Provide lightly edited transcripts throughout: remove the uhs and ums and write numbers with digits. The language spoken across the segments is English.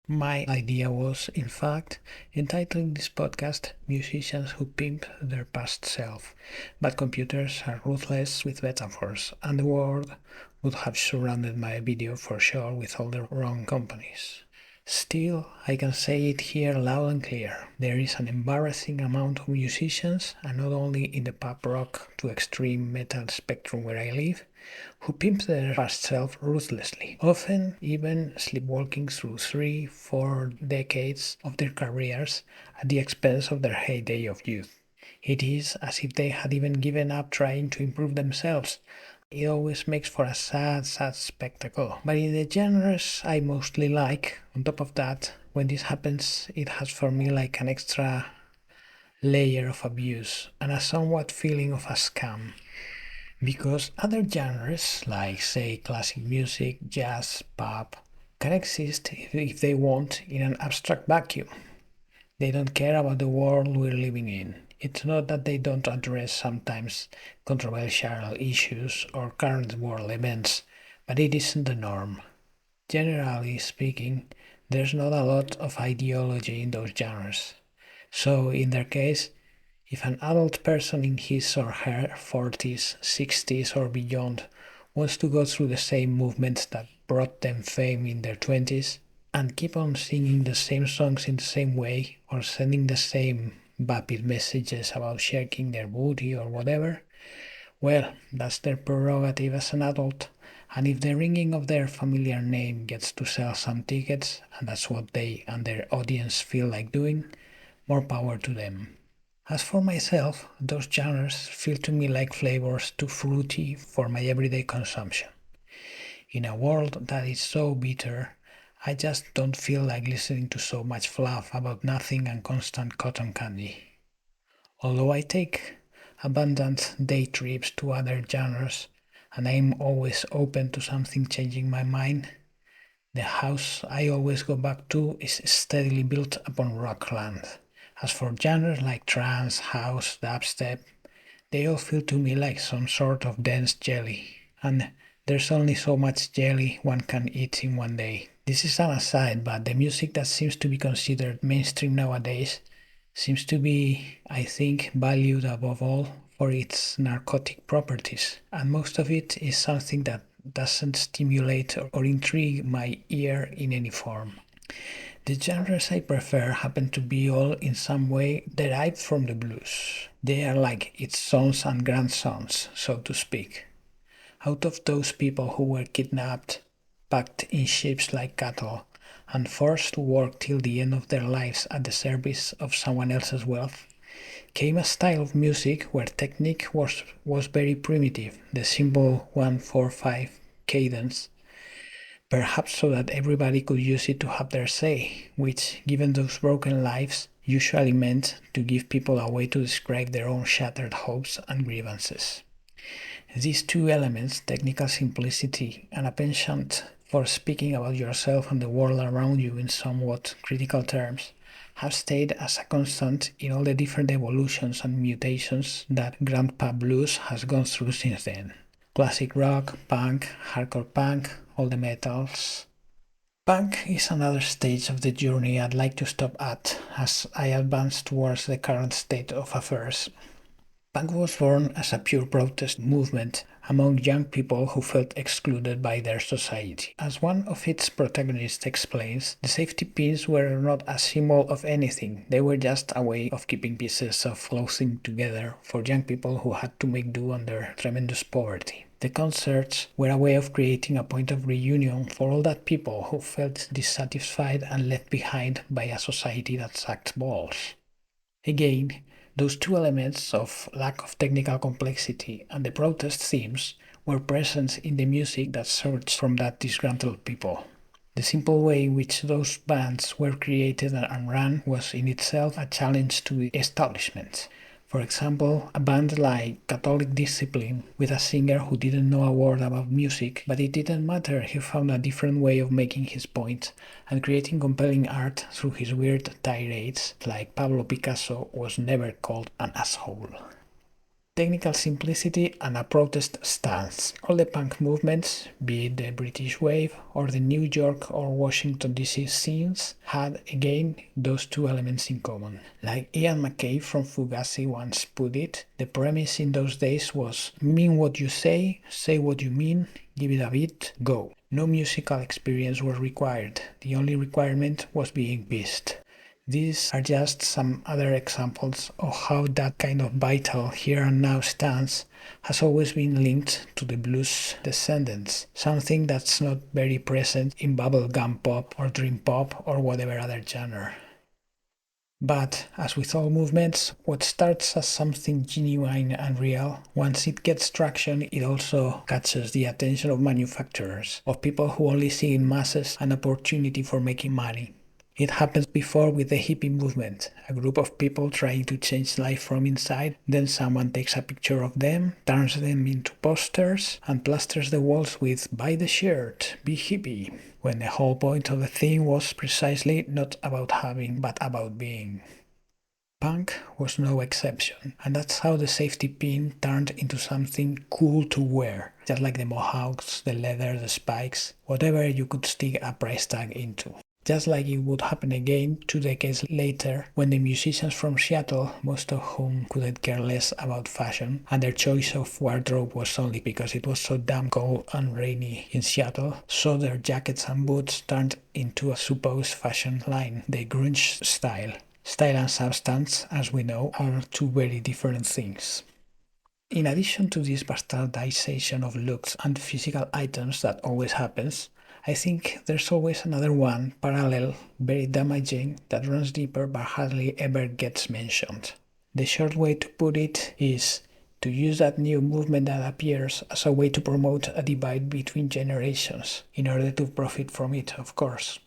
My idea was, in fact, entitling this podcast Musicians Who Pimp Their Past Self, but computers are ruthless with metaphors, and the world would have surrounded my video for sure with all the wrong companies. Still, I can say it here loud and clear. There is an embarrassing amount of musicians, and not only in the pop rock to extreme metal spectrum where I live, who pimp their past self ruthlessly, often even sleepwalking through 3, 4 decades of their careers at the expense of their heyday of youth. It is as if they had even given up trying to improve themselves. It always makes for a sad, sad spectacle. But in the genres I mostly like, on top of that, when this happens, it has for me like an extra layer of abuse and a somewhat feeling of a scam. Because other genres, like say classic music, jazz, pop, can exist if they want in an abstract vacuum. They don't care about the world we're living in. It's not that they don't address sometimes controversial issues or current world events, but it isn't the norm. Generally speaking, there's not a lot of ideology in those genres. So, in their case, if an adult person in his or her 40s, 60s, or beyond wants to go through the same movements that brought them fame in their 20s and keep on singing the same songs in the same way or sending the same vapid messages about shaking their booty or whatever, well, that's their prerogative as an adult. And if the ringing of their familiar name gets to sell some tickets, and that's what they and their audience feel like doing, more power to them. As for myself, those genres feel to me like flavors too fruity for my everyday consumption. In a world that is so bitter, I just don't feel like listening to so much fluff about nothing and constant cotton candy. Although I take abundant day trips to other genres and I am always open to something changing my mind, the house I always go back to is steadily built upon rockland. As for genres like trance, house, dubstep, they all feel to me like some sort of dense jelly, and there's only so much jelly one can eat in one day. This is an aside, but the music that seems to be considered mainstream nowadays seems to be, I think, valued above all for its narcotic properties, and most of it is something that doesn't stimulate or intrigue my ear in any form. The genres I prefer happen to be all in some way derived from the blues. They are like its sons and grandsons, so to speak. Out of those people who were kidnapped, packed in ships like cattle, and forced to work till the end of their lives at the service of someone else's wealth, came a style of music where technique was very primitive, the simple 1-4-5 cadence, perhaps so that everybody could use it to have their say, which, given those broken lives, usually meant to give people a way to describe their own shattered hopes and grievances. These two elements, technical simplicity and a penchant for speaking about yourself and the world around you in somewhat critical terms, have stayed as a constant in all the different evolutions and mutations that Grandpa Blues has gone through since then. Classic rock, punk, hardcore punk, all the metals. Punk is another stage of the journey I'd like to stop at as I advance towards the current state of affairs. Punk was born as a pure protest movement among young people who felt excluded by their society. As one of its protagonists explains, the safety pins were not a symbol of anything, they were just a way of keeping pieces of clothing together for young people who had to make do under tremendous poverty. The concerts were a way of creating a point of reunion for all that people who felt dissatisfied and left behind by a society that sucked balls. Again, those two elements of lack of technical complexity and the protest themes were present in the music that surged from that disgruntled people. The simple way in which those bands were created and ran was in itself a challenge to the establishment. For example, a band like Catholic Discipline with a singer who didn't know a word about music, but it didn't matter, he found a different way of making his point and creating compelling art through his weird tirades, like Pablo Picasso was never called an asshole. technical simplicity and a protest stance. All the punk movements, be it the British Wave or the New York or Washington DC scenes, had again those two elements in common. Like Ian MacKaye from Fugazi once put it, the premise in those days was mean what you say what you mean, give it a beat, go. No musical experience was required, the only requirement was being pissed. These are just some other examples of how that kind of vital here and now stance has always been linked to the blues descendants, something that's not very present in bubblegum pop or dream pop or whatever other genre. But, as with all movements, what starts as something genuine and real, once it gets traction, it also catches the attention of manufacturers, of people who only see in masses an opportunity for making money. It happened before with the hippie movement, a group of people trying to change life from inside, then someone takes a picture of them, turns them into posters, and plasters the walls with "buy the shirt, be hippie," when the whole point of the thing was precisely not about having, but about being. Punk was no exception, and that's how the safety pin turned into something cool to wear, just like the mohawks, the leather, the spikes, whatever you could stick a price tag into. Just like it would happen again 2 decades later when the musicians from Seattle, most of whom couldn't care less about fashion, and their choice of wardrobe was only because it was so damn cold and rainy in Seattle, saw their jackets and boots turned into a supposed fashion line, the grunge style. Style and substance, as we know, are two very different things. In addition to this bastardization of looks and physical items that always happens, I think there's always another one, parallel, very damaging, that runs deeper but hardly ever gets mentioned. The short way to put it is to use that new movement that appears as a way to promote a divide between generations, in order to profit from it, of course.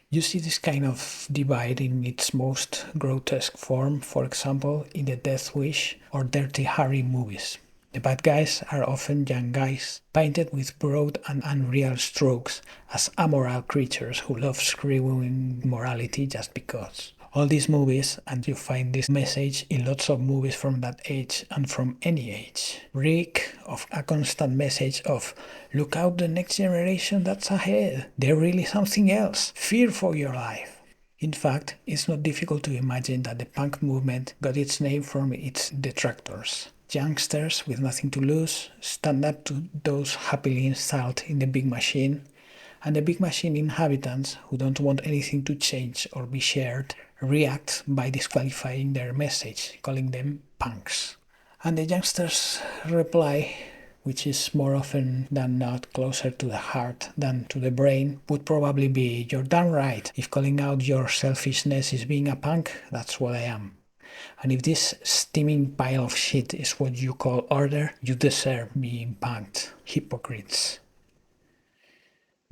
You see this kind of divide in its most grotesque form, for example, in the Death Wish or Dirty Harry movies. The bad guys are often young guys, painted with broad and unreal strokes as amoral creatures who love screwing morality just because. All these movies, and you find this message in lots of movies from that age and from any age, reek of a constant message of look out the next generation that's ahead, they're really something else, fear for your life. In fact, it's not difficult to imagine that the punk movement got its name from its detractors. Youngsters with nothing to lose stand up to those happily installed in the big machine, and the big machine inhabitants who don't want anything to change or be shared react by disqualifying their message, calling them punks. And the youngsters' reply, which is more often than not closer to the heart than to the brain, would probably be, "You're damn right. If calling out your selfishness is being a punk, that's what I am. And if this steaming pile of shit is what you call order, you deserve being punked. Hypocrites."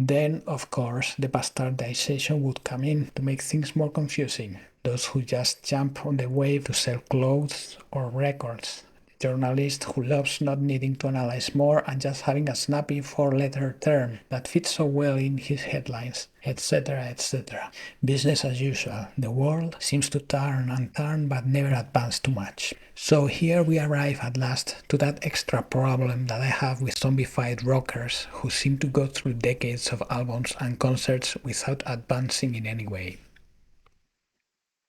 Then, of course, the bastardization would come in to make things more confusing. Those who just jump on the wave to sell clothes or records. The journalist who loves not needing to analyze more and just having a snappy four-letter term that fits so well in his headlines, etc., etc. Business as usual. The world seems to turn and turn but never advance too much. So here we arrive at last to that extra problem that I have with zombified rockers who seem to go through decades of albums and concerts without advancing in any way.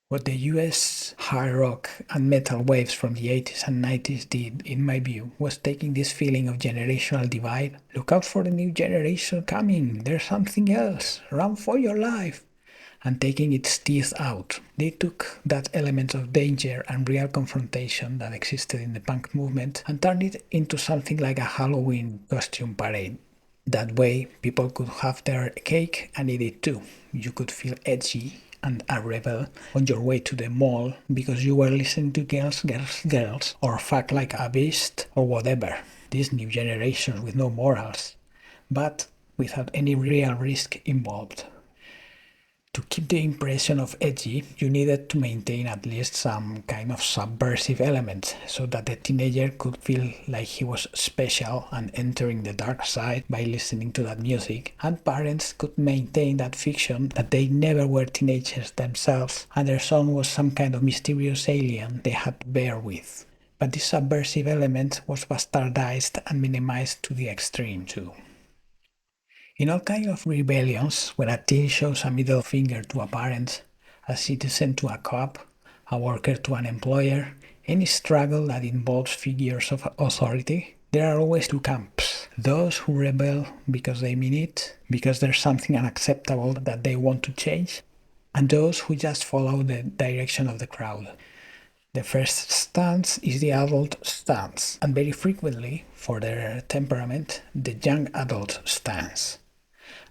What the US hard rock and metal waves from the 80s and 90s did, in my view, was taking this feeling of generational divide. Look out for the new generation coming, there's something else, run for your life, and taking its teeth out. They took that element of danger and real confrontation that existed in the punk movement and turned it into something like a Halloween costume parade. That way, people could have their cake and eat it too. You could feel edgy and a rebel on your way to the mall because you were listening to girls, girls, girls, or fuck like a beast, or whatever. These new generations with no morals, but without any real risk involved. To keep the impression of edgy, you needed to maintain at least some kind of subversive element, so that the teenager could feel like he was special and entering the dark side by listening to that music, and parents could maintain that fiction that they never were teenagers themselves, and their son was some kind of mysterious alien they had to bear with. But this subversive element was bastardized and minimized to the extreme too. In all kinds of rebellions, when a teen shows a middle finger to a parent, a citizen to a cop, a worker to an employer, any struggle that involves figures of authority, there are always two camps. Those who rebel because they mean it, because there's something unacceptable that they want to change, and those who just follow the direction of the crowd. The first stance is the adult stance, and very frequently, for their temperament, the young adult stance.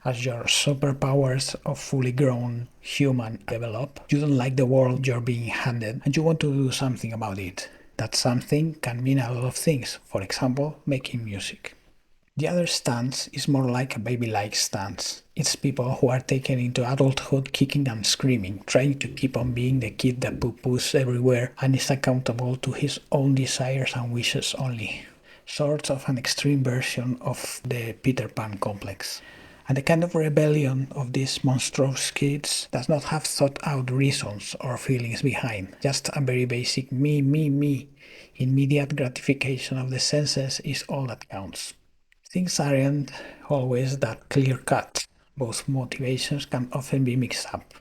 As your superpowers of fully grown human develop, you don't like the world you're being handed and you want to do something about it. That something can mean a lot of things, for example, making music. The other stance is more like a baby-like stance. It's people who are taken into adulthood kicking and screaming, trying to keep on being the kid that poo-poos everywhere and is accountable to his own desires and wishes only. Sort of an extreme version of the Peter Pan complex. And the kind of rebellion of these monstrous kids does not have thought out reasons or feelings behind, just a very basic me, me, me. Immediate gratification of the senses is all that counts. Things aren't always that clear-cut. Both motivations can often be mixed up.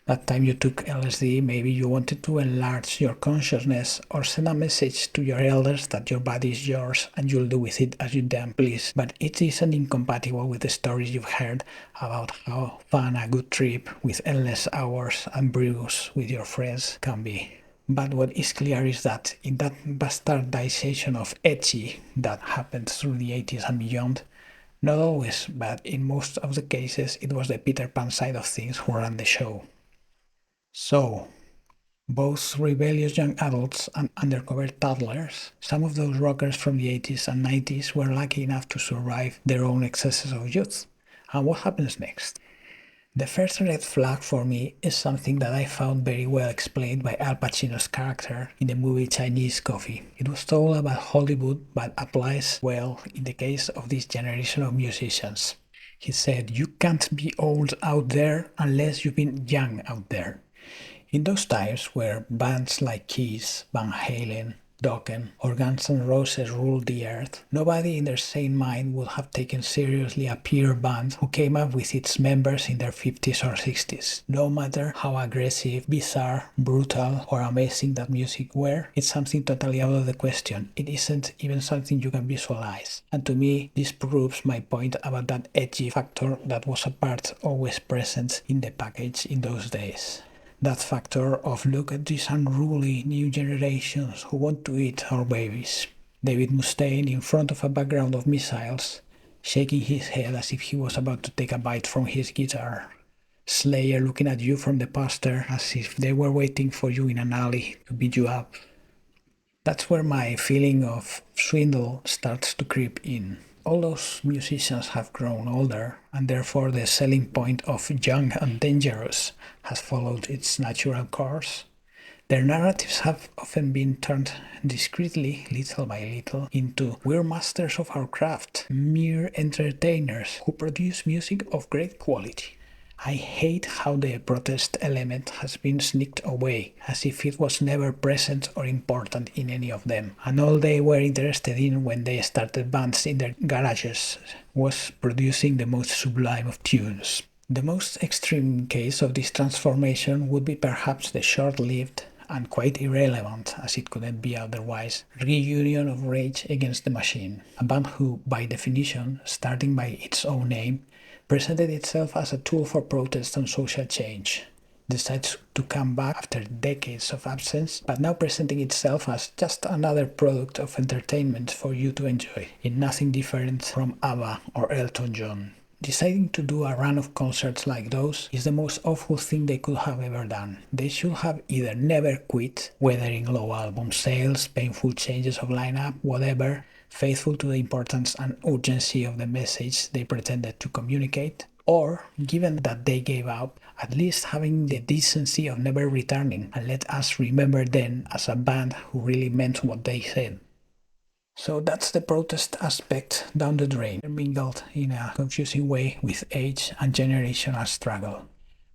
That time you took LSD, maybe you wanted to enlarge your consciousness or send a message to your elders that your body is yours and you'll do with it as you damn please. But it isn't incompatible with the stories you've heard about how fun a good trip with endless hours and brews with your friends can be. But what is clear is that in that bastardization of edgy that happened through the 80s and beyond, not always, but in most of the cases, it was the Peter Pan side of things who ran the show. So, both rebellious young adults and undercover toddlers, some of those rockers from the 80s and 90s were lucky enough to survive their own excesses of youth. And what happens next? The first red flag for me is something that I found very well explained by Al Pacino's character in the movie Chinese Coffee. It was told about Hollywood but applies well in the case of this generation of musicians. He said, "You can't be old out there unless you've been young out there." In those times where bands like Kiss, Van Halen, Dokken, or Guns N' Roses ruled the earth, nobody in their sane mind would have taken seriously a peer band who came up with its members in their 50s or 60s. No matter how aggressive, bizarre, brutal, or amazing that music were, it's something totally out of the question. It isn't even something you can visualize. And to me, this proves my point about that edgy factor that was a part always present in the package in those days. That factor of look at these unruly new generations who want to eat our babies. David Mustaine in front of a background of missiles, shaking his head as if he was about to take a bite from his guitar. Slayer looking at you from the poster as if they were waiting for you in an alley to beat you up. That's where my feeling of swindle starts to creep in. All those musicians have grown older, and therefore the selling point of young and dangerous has followed its natural course. Their narratives have often been turned discreetly, little by little, into "we're masters of our craft, mere entertainers who produce music of great quality." I hate how the protest element has been sneaked away, as if it was never present or important in any of them, and all they were interested in when they started bands in their garages was producing the most sublime of tunes. The most extreme case of this transformation would be perhaps the short-lived and quite irrelevant, as it couldn't be otherwise, reunion of Rage Against the Machine, a band who, by definition, starting by its own name, presented itself as a tool for protest and social change, decides to come back after decades of absence, but now presenting itself as just another product of entertainment for you to enjoy, in nothing different from ABBA or Elton John. Deciding to do a run of concerts like those is the most awful thing they could have ever done. They should have either never quit, weathering low album sales, painful changes of lineup, whatever, faithful to the importance and urgency of the message they pretended to communicate, or, given that they gave up, at least having the decency of never returning and let us remember them as a band who really meant what they said. So that's the protest aspect down the drain, mingled in a confusing way with age and generational struggle.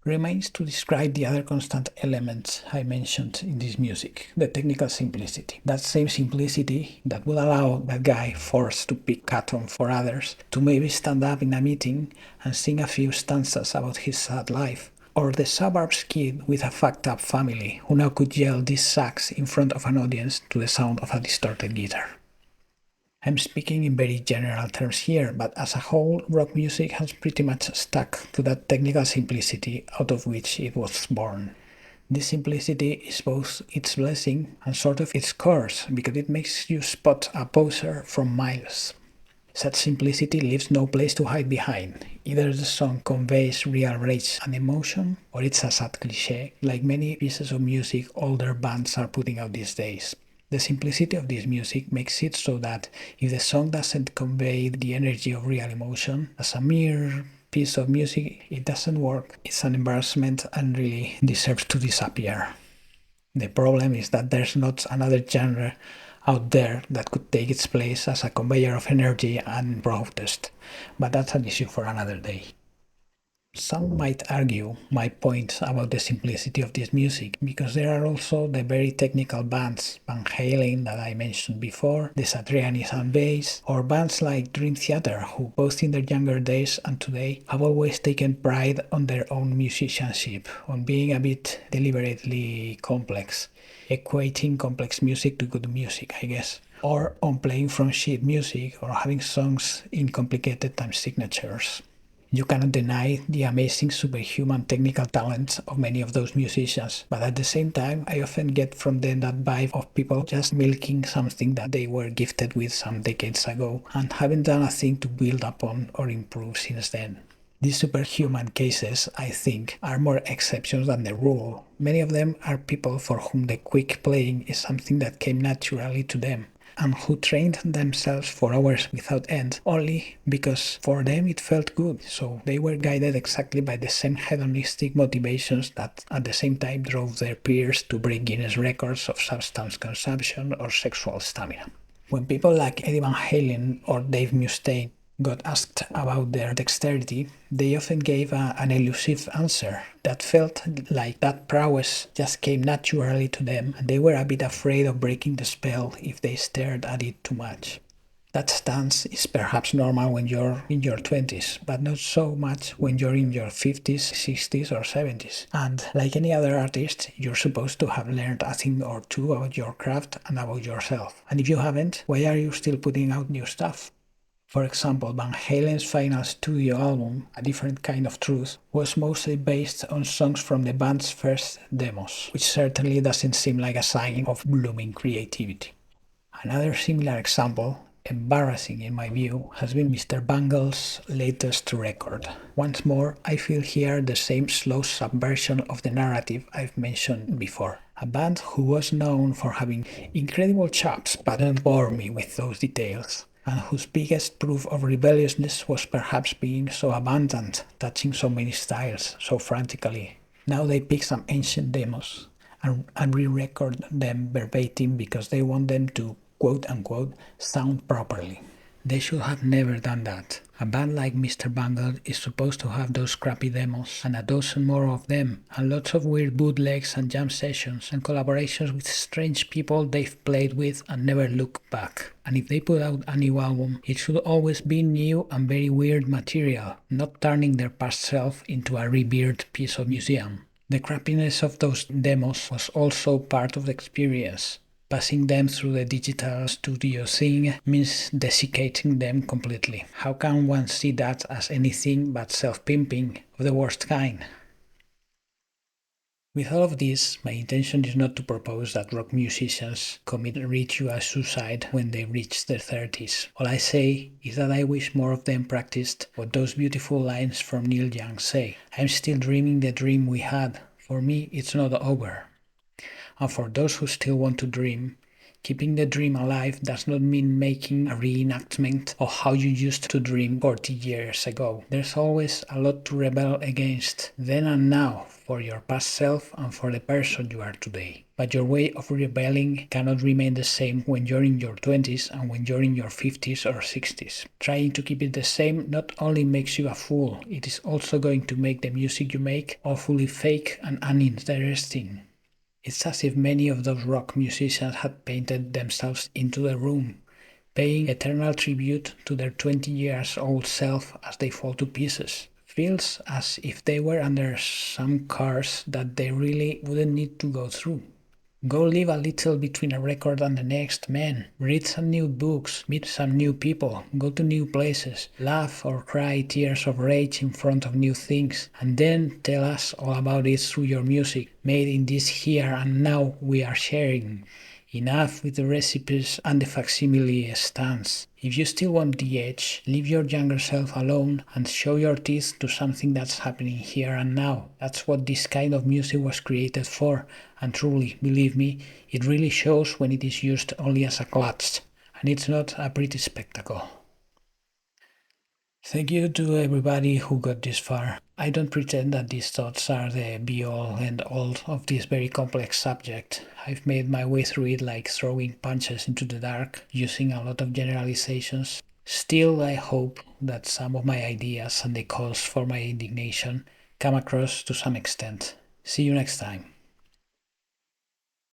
remains to describe the other constant elements I mentioned in this music, the technical simplicity. That same simplicity that would allow that guy forced to pick cotton for others to maybe stand up in a meeting and sing a few stanzas about his sad life. Or the suburbs kid with a fucked up family who now could yell these sax in front of an audience to the sound of a distorted guitar. I'm speaking in very general terms here, but as a whole, rock music has pretty much stuck to that technical simplicity out of which it was born. This simplicity is both its blessing and sort of its curse, because it makes you spot a poser from miles. Such simplicity leaves no place to hide behind. Either the song conveys real rage and emotion, or it's a sad cliché, like many pieces of music older bands are putting out these days. The simplicity of this music makes it so that if the song doesn't convey the energy of real emotion, as a mere piece of music, it doesn't work. It's an embarrassment and really deserves to disappear. The problem is that there's not another genre out there that could take its place as a conveyor of energy and protest, but that's an issue for another day. Some might argue my point about the simplicity of this music, because there are also the very technical bands, Van Halen that I mentioned before, the Satrianis and Bass, or bands like Dream Theater, who both in their younger days and today have always taken pride on their own musicianship, on being a bit deliberately complex, equating complex music to good music, I guess, or on playing from sheet music or having songs in complicated time signatures. You cannot deny the amazing superhuman technical talents of many of those musicians, but at the same time, I often get from them that vibe of people just milking something that they were gifted with some decades ago and haven't done a thing to build upon or improve since then. These superhuman cases, I think, are more exceptions than the rule. Many of them are people for whom the quick playing is something that came naturally to them, and who trained themselves for hours without end only because for them it felt good. So they were guided exactly by the same hedonistic motivations that at the same time drove their peers to break Guinness records of substance consumption or sexual stamina. When people like Eddie Van Halen or Dave Mustaine got asked about their dexterity, they often gave an elusive answer that felt like that prowess just came naturally to them, and they were a bit afraid of breaking the spell if they stared at it too much. That stance is perhaps normal when you're in your 20s, but not so much when you're in your 50s, 60s, or 70s. And like any other artist, you're supposed to have learned a thing or two about your craft and about yourself. And if you haven't, why are you still putting out new stuff? For example, Van Halen's final studio album, A Different Kind of Truth, was mostly based on songs from the band's first demos, which certainly doesn't seem like a sign of blooming creativity. Another similar example, embarrassing in my view, has been Mr. Bungle's latest record. Once more, I feel here the same slow subversion of the narrative I've mentioned before. A band who was known for having incredible chops, but don't bore me with those details, and whose biggest proof of rebelliousness was perhaps being so abundant, touching so many styles so frantically. Now they pick some ancient demos and re-record them verbatim because they want them to quote-unquote sound properly. They should have never done that. A band like Mr. Bungle is supposed to have those crappy demos and a dozen more of them, and lots of weird bootlegs and jam sessions and collaborations with strange people they've played with and never look back. And if they put out a new album, it should always be new and very weird material, not turning their past self into a revered piece of museum. The crappiness of those demos was also part of the experience. Passing them through the digital studio thing means desiccating them completely. How can one see that as anything but self-pimping of the worst kind? With all of this, my intention is not to propose that rock musicians commit ritual suicide when they reach their 30s. All I say is that I wish more of them practiced what those beautiful lines from Neil Young say. I'm still dreaming the dream we had. For me, it's not over. And for those who still want to dream, Keeping the dream alive does not mean making a reenactment of how you used to dream 40 years ago. There's always a lot to rebel against, then and now, for your past self and for the person you are today. But your way of rebelling cannot remain the same when you're in your 20s and when you're in your 50s or 60s. Trying to keep it the same not only makes you a fool, it is also going to make the music you make awfully fake and uninteresting. It's as if many of those rock musicians had painted themselves into the room, paying eternal tribute to their 20 years old self as they fall to pieces. Feels as if they were under some curse that they really wouldn't need to go through. Go live a little between a record and the next, man. Read some new books, meet some new people, go to new places, laugh or cry tears of rage in front of new things, and then tell us all about it through your music, made in this here and now we are sharing. Enough with the recipes and the facsimile stance. If you still want the edge, leave your younger self alone and show your teeth to something that's happening here and now. That's what this kind of music was created for, and truly, believe me, it really shows when it is used only as a klutz, and it's not a pretty spectacle. Thank you to everybody who got this far. I don't pretend that these thoughts are the be-all and all of this very complex subject. I've made my way through it like throwing punches into the dark, using a lot of generalizations. Still, I hope that some of my ideas and the cause for my indignation come across to some extent. See you next time.